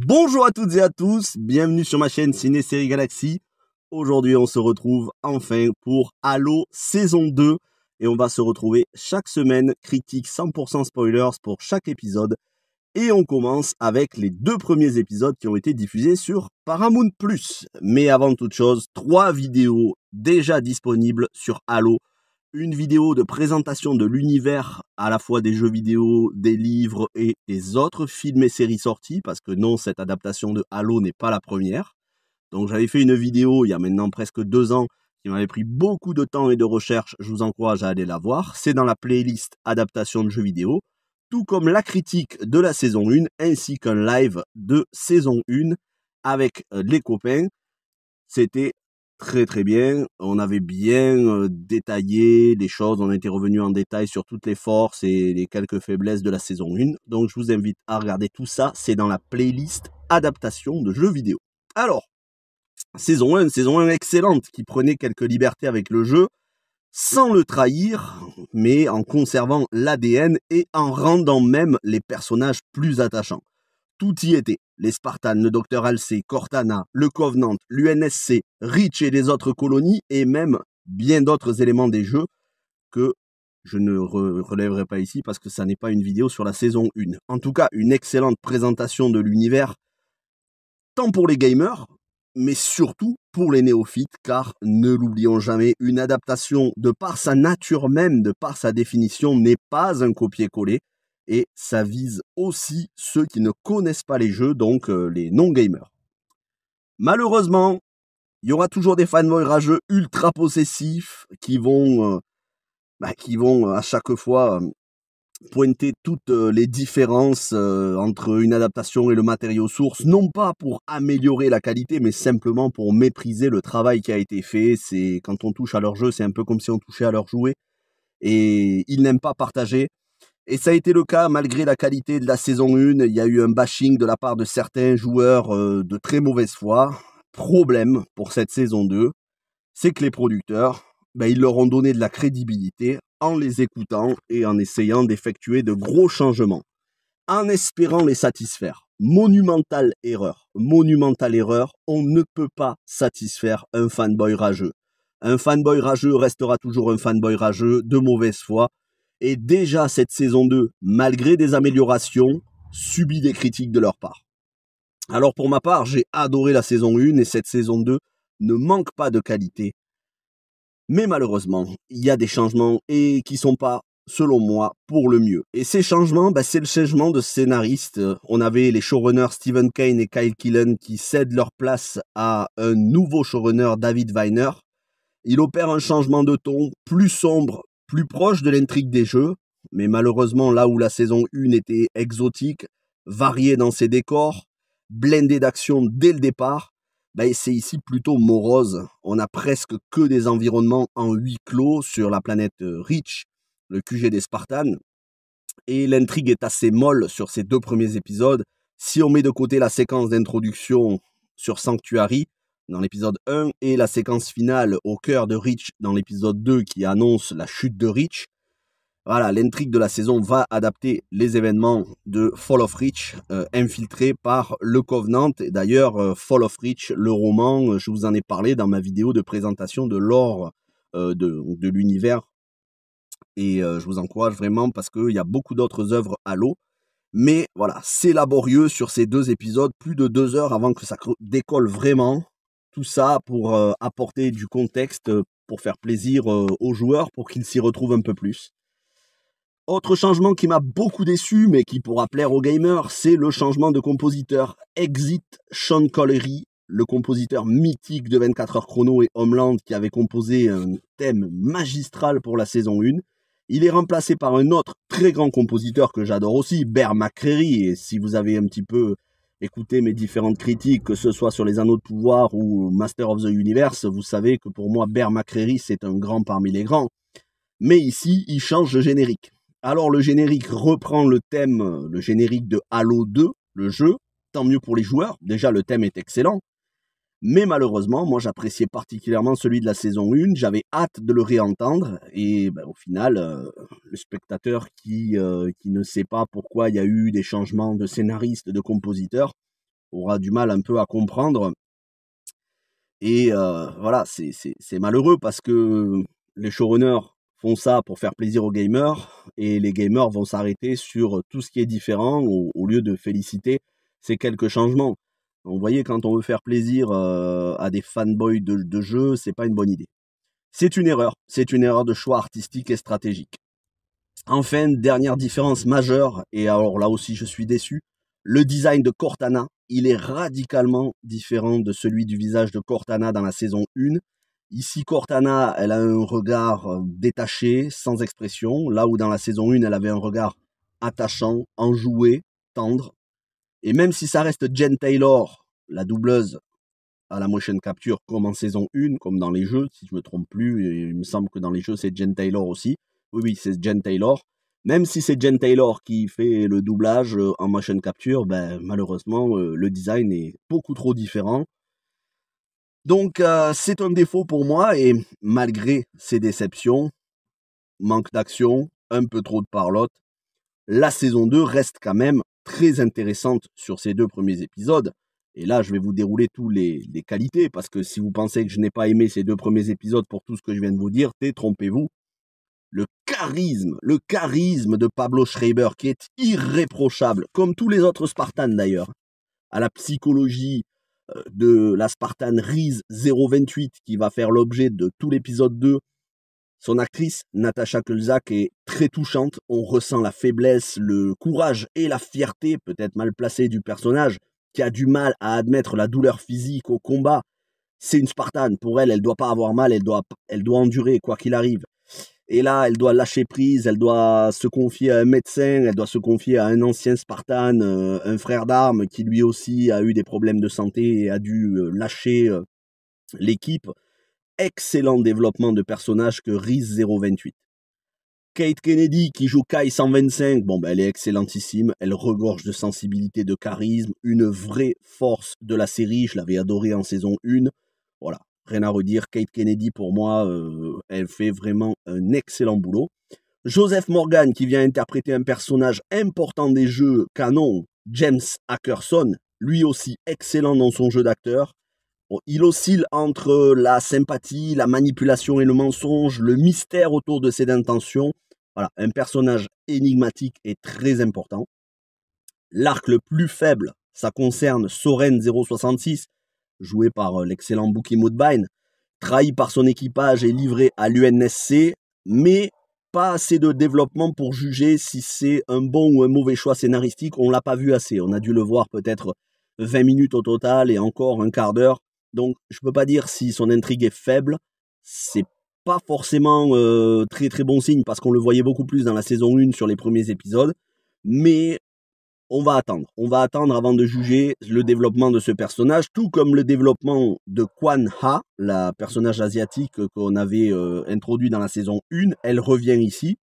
Bonjour à toutes et à tous, bienvenue sur ma chaîne Ciné Série Galaxy. Aujourd'hui on se retrouve enfin pour Halo saison 2 et on va se retrouver chaque semaine, critique 100% spoilers pour chaque épisode. Et on commence avec les deux premiers épisodes qui ont été diffusés sur Paramount+. Mais avant toute chose, 3 vidéos déjà disponibles sur Halo. Une vidéo de présentation de l'univers à la fois des jeux vidéo, des livres et des autres films et séries sortis, parce que non, cette adaptation de Halo n'est pas la première. Donc j'avais fait une vidéo il y a maintenant presque 2 ans qui m'avait pris beaucoup de temps et de recherche, je vous encourage à aller la voir. C'est dans la playlist adaptation de jeux vidéo, tout comme la critique de la saison 1 ainsi qu'un live de saison 1 avec les copains. C'était très très bien, on avait bien détaillé les choses, on était revenu en détail sur toutes les forces et les quelques faiblesses de la saison 1. Donc je vous invite à regarder tout ça, c'est dans la playlist adaptation de jeux vidéo. Alors, saison 1 excellente qui prenait quelques libertés avec le jeu sans le trahir, mais en conservant l'ADN et en rendant même les personnages plus attachants. Tout y était. Les Spartans, le Dr. Halsey, Cortana, le Covenant, l'UNSC, Reach et les autres colonies, et même bien d'autres éléments des jeux que je ne relèverai pas ici parce que ça n'est pas une vidéo sur la saison 1. En tout cas, une excellente présentation de l'univers, tant pour les gamers, mais surtout pour les néophytes, car ne l'oublions jamais, une adaptation, de par sa nature même, de par sa définition, n'est pas un copier-coller, et ça vise aussi ceux qui ne connaissent pas les jeux, donc les non-gamers. Malheureusement, il y aura toujours des fanboys rageux ultra possessifs qui vont à chaque fois pointer toutes les différences entre une adaptation et le matériau source, non pas pour améliorer la qualité, mais simplement pour mépriser le travail qui a été fait. C'est quand on touche à leur jeu, c'est un peu comme si on touchait à leur jouet, et ils n'aiment pas partager. Et ça a été le cas malgré la qualité de la saison 1. Il y a eu un bashing de la part de certains joueurs de très mauvaise foi. Problème pour cette saison 2, c'est que les producteurs, ils leur ont donné de la crédibilité en les écoutant et en essayant d'effectuer de gros changements, en espérant les satisfaire. Monumentale erreur, on ne peut pas satisfaire un fanboy rageux. Un fanboy rageux restera toujours un fanboy rageux de mauvaise foi. Et déjà cette saison 2, malgré des améliorations, subit des critiques de leur part. Alors pour ma part, j'ai adoré la saison 1 et cette saison 2 ne manque pas de qualité. Mais malheureusement, il y a des changements et qui sont pas, selon moi, pour le mieux. Et ces changements, c'est le changement de scénaristes. On avait les showrunners Stephen Kane et Kyle Killen qui cèdent leur place à un nouveau showrunner, David Weiner. Il opère un changement de ton plus sombre, plus proche de l'intrigue des jeux, mais malheureusement là où la saison 1 était exotique, variée dans ses décors, blindée d'action dès le départ, c'est ici plutôt morose. On a presque que des environnements en huis clos sur la planète Reach, le QG des Spartans, et l'intrigue est assez molle sur ces 2 premiers épisodes. Si on met de côté la séquence d'introduction sur Sanctuary dans l'épisode 1 et la séquence finale au cœur de Reach dans l'épisode 2 qui annonce la chute de Reach, voilà, l'intrigue de la saison va adapter les événements de Fall of Reach, infiltrés par le Covenant. Et d'ailleurs, Fall of Reach, le roman, je vous en ai parlé dans ma vidéo de présentation de l'or de l'univers. Et je vous encourage vraiment parce qu'il y a beaucoup d'autres œuvres Halo. Mais voilà, c'est laborieux sur ces 2 épisodes, plus de 2 heures avant que ça décolle vraiment. Tout ça pour apporter du contexte, pour faire plaisir aux joueurs, pour qu'ils s'y retrouvent un peu plus. Autre changement qui m'a beaucoup déçu, mais qui pourra plaire aux gamers, c'est le changement de compositeur. Exit Sean Connery, le compositeur mythique de 24 heures chrono et Homeland qui avait composé un thème magistral pour la saison 1. Il est remplacé par un autre très grand compositeur que j'adore aussi, Bear McCreary. Et si vous avez un petit peu écouté mes différentes critiques, que ce soit sur les Anneaux de Pouvoir ou Master of the Universe, vous savez que pour moi, Bear McCreary, c'est un grand parmi les grands. Mais ici, il change de générique. Alors le générique reprend le thème, le générique de Halo 2, le jeu. Tant mieux pour les joueurs, déjà le thème est excellent. Mais malheureusement, moi j'appréciais particulièrement celui de la saison 1, j'avais hâte de le réentendre, et au final, le spectateur qui ne sait pas pourquoi il y a eu des changements de scénaristes, de compositeurs, aura du mal un peu à comprendre. Et voilà, c'est malheureux parce que les showrunners font ça pour faire plaisir aux gamers et les gamers vont s'arrêter sur tout ce qui est différent au lieu de féliciter ces quelques changements. Donc, vous voyez, quand on veut faire plaisir à des fanboys de jeux, c'est pas une bonne idée. C'est une erreur de choix artistique et stratégique. Enfin, dernière différence majeure, et alors là aussi je suis déçu, le design de Cortana, il est radicalement différent de celui du visage de Cortana dans la saison 1. Ici, Cortana, elle a un regard détaché, sans expression, là où dans la saison 1, elle avait un regard attachant, enjoué, tendre. Et même si ça reste Jen Taylor, la doubleuse à la motion capture, comme en saison 1, comme dans les jeux, si je me trompe plus, et il me semble que dans les jeux, c'est Jen Taylor aussi. Oui, c'est Jen Taylor. Même si c'est Jen Taylor qui fait le doublage en motion capture, ben, malheureusement, le design est beaucoup trop différent. Donc, c'est un défaut pour moi, et malgré ces déceptions, manque d'action, un peu trop de parlotte, la saison 2 reste quand même très intéressante sur ces 2 premiers épisodes. Et là, je vais vous dérouler tous les qualités, parce que si vous pensez que je n'ai pas aimé ces 2 premiers épisodes pour tout ce que je viens de vous dire, détrompez-vous. Le charisme de Pablo Schreiber qui est irréprochable, comme tous les autres Spartans d'ailleurs. À la psychologie de la Spartan Riz 028 qui va faire l'objet de tout l'épisode 2. Son actrice, Natasha Kulzak, est très touchante. On ressent la faiblesse, le courage et la fierté, peut-être mal placée, du personnage, qui a du mal à admettre la douleur physique au combat. C'est une Spartane. Pour elle, elle doit pas avoir mal, elle doit endurer, quoi qu'il arrive. Et là, elle doit lâcher prise, elle doit se confier à un médecin, elle doit se confier à un ancien Spartan, un frère d'armes qui lui aussi a eu des problèmes de santé et a dû lâcher l'équipe. Excellent développement de personnage que Riz 028. Kate Kennedy qui joue Kai 125, bon ben elle est excellentissime, elle regorge de sensibilité, de charisme, une vraie force de la série, je l'avais adorée en saison 1. Voilà, rien à redire, Kate Kennedy pour moi, elle fait vraiment un excellent boulot. Joseph Morgan qui vient interpréter un personnage important des jeux canon, James Ackerson, lui aussi excellent dans son jeu d'acteur. Bon, il oscille entre la sympathie, la manipulation et le mensonge, le mystère autour de ses intentions. Voilà, un personnage énigmatique et très important. L'arc le plus faible, ça concerne Soren 066, joué par l'excellent Bookie Woodbine, trahi par son équipage et livré à l'UNSC, mais pas assez de développement pour juger si c'est un bon ou un mauvais choix scénaristique. On l'a pas vu assez. On a dû le voir peut-être 20 minutes au total et encore un quart d'heure. Donc, je peux pas dire si son intrigue est faible. C'est pas forcément très très bon signe parce qu'on le voyait beaucoup plus dans la saison 1 sur les premiers épisodes. Mais on va attendre. On va attendre avant de juger le développement de ce personnage, tout comme le développement de Kwan Ha, la personnage asiatique qu'on avait introduit dans la saison 1. Elle revient ici.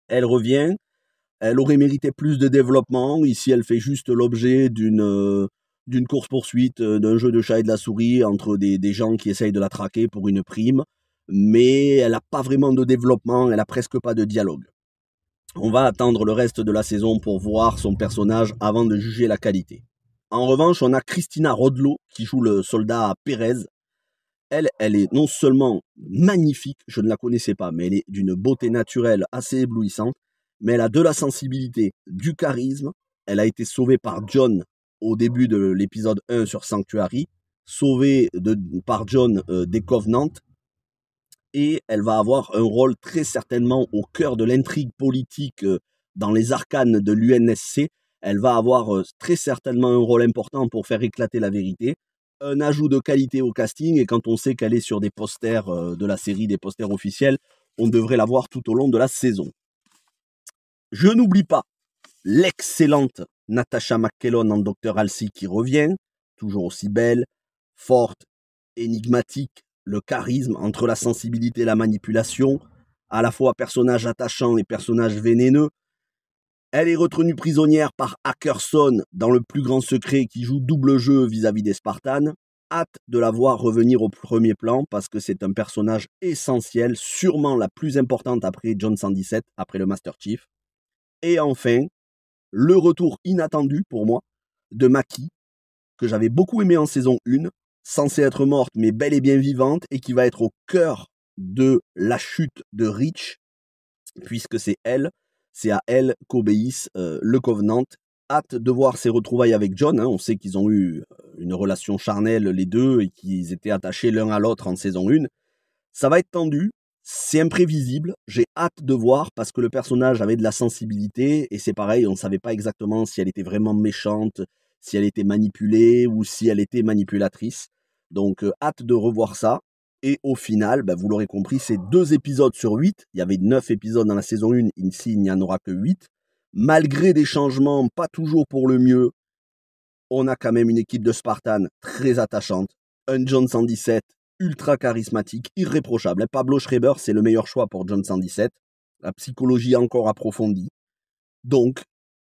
Elle revient. Elle aurait mérité plus de développement. Ici, elle fait juste l'objet d'une course-poursuite, d'un jeu de chat et de la souris entre des gens qui essayent de la traquer pour une prime. Mais elle n'a pas vraiment de développement, elle n'a presque pas de dialogue. On va attendre le reste de la saison pour voir son personnage avant de juger la qualité. En revanche, on a Christina Rodlo qui joue le soldat Pérez. Elle est non seulement magnifique, je ne la connaissais pas, mais elle est d'une beauté naturelle assez éblouissante, mais elle a de la sensibilité, du charisme. Elle a été sauvée par John au début de l'épisode 1 sur Sanctuary, sauvée par John des Covenants, et elle va avoir un rôle très certainement au cœur de l'intrigue politique dans les arcanes de l'UNSC. Elle va avoir très certainement un rôle important pour faire éclater la vérité. Un ajout de qualité au casting, et quand on sait qu'elle est sur des posters de la série, des posters officiels, on devrait la voir tout au long de la saison. Je n'oublie pas l'excellente Natasha McKellon en Dr. Halsey qui revient, toujours aussi belle, forte, énigmatique, le charisme entre la sensibilité et la manipulation, à la fois personnage attachant et personnage vénéneux. Elle est retenue prisonnière par Ackerson dans le plus grand secret qui joue double jeu vis-à-vis des Spartans. Hâte de la voir revenir au premier plan parce que c'est un personnage essentiel, sûrement la plus importante après John 117, après le Master Chief. Et enfin, le retour inattendu pour moi de Maki, que j'avais beaucoup aimé en saison 1, censée être morte mais bel et bien vivante, et qui va être au cœur de la chute de Reach, puisque c'est à elle qu'obéissent le Covenant. Hâte de voir ses retrouvailles avec Jon, hein. On sait qu'ils ont eu une relation charnelle les deux et qu'ils étaient attachés l'un à l'autre en saison 1. Ça va être tendu, c'est imprévisible, j'ai hâte de voir parce que le personnage avait de la sensibilité et c'est pareil, on ne savait pas exactement si elle était vraiment méchante, si elle était manipulée ou si elle était manipulatrice. Donc hâte de revoir ça. Et au final, vous l'aurez compris, c'est 2 épisodes sur 8. Il y avait 9 épisodes dans la saison 1, ici il n'y en aura que 8. Malgré des changements, pas toujours pour le mieux, on a quand même une équipe de Spartans très attachante. Un John 117 ultra charismatique, irréprochable. Pablo Schreiber, c'est le meilleur choix pour John 117. La psychologie encore approfondie. Donc,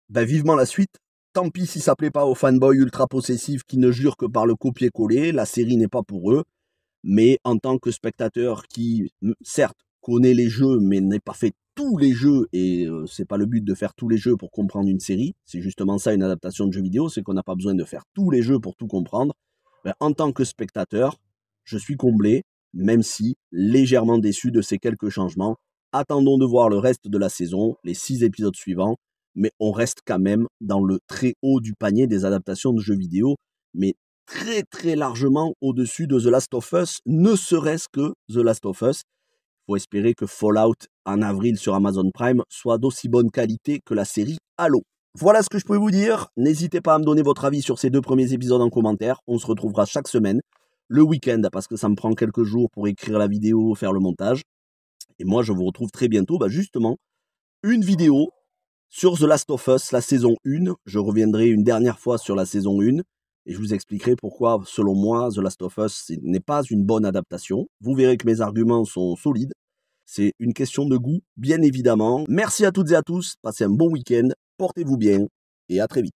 vivement la suite. Tant pis si ça plaît pas aux fanboys ultra possessifs qui ne jurent que par le copier-coller. La série n'est pas pour eux. Mais en tant que spectateur qui, certes, connaît les jeux, mais n'a pas fait tous les jeux, et c'est pas le but de faire tous les jeux pour comprendre une série, c'est justement ça une adaptation de jeu vidéo, c'est qu'on n'a pas besoin de faire tous les jeux pour tout comprendre. En tant que spectateur, je suis comblé, même si légèrement déçu de ces quelques changements. Attendons de voir le reste de la saison, les 6 épisodes suivants, mais on reste quand même dans le très haut du panier des adaptations de jeux vidéo, mais très très largement au-dessus de The Last of Us, ne serait-ce que The Last of Us. Il faut espérer que Fallout en avril sur Amazon Prime soit d'aussi bonne qualité que la série Halo. Voilà ce que je peux vous dire. N'hésitez pas à me donner votre avis sur ces 2 premiers épisodes en commentaire. On se retrouvera chaque semaine, le week-end, parce que ça me prend quelques jours pour écrire la vidéo, faire le montage. Et moi, je vous retrouve très bientôt, justement, une vidéo sur The Last of Us, la saison 1. Je reviendrai une dernière fois sur la saison 1. Et je vous expliquerai pourquoi, selon moi, The Last of Us n'est pas une bonne adaptation. Vous verrez que mes arguments sont solides. C'est une question de goût, bien évidemment. Merci à toutes et à tous. Passez un bon week-end. Portez-vous bien et à très vite.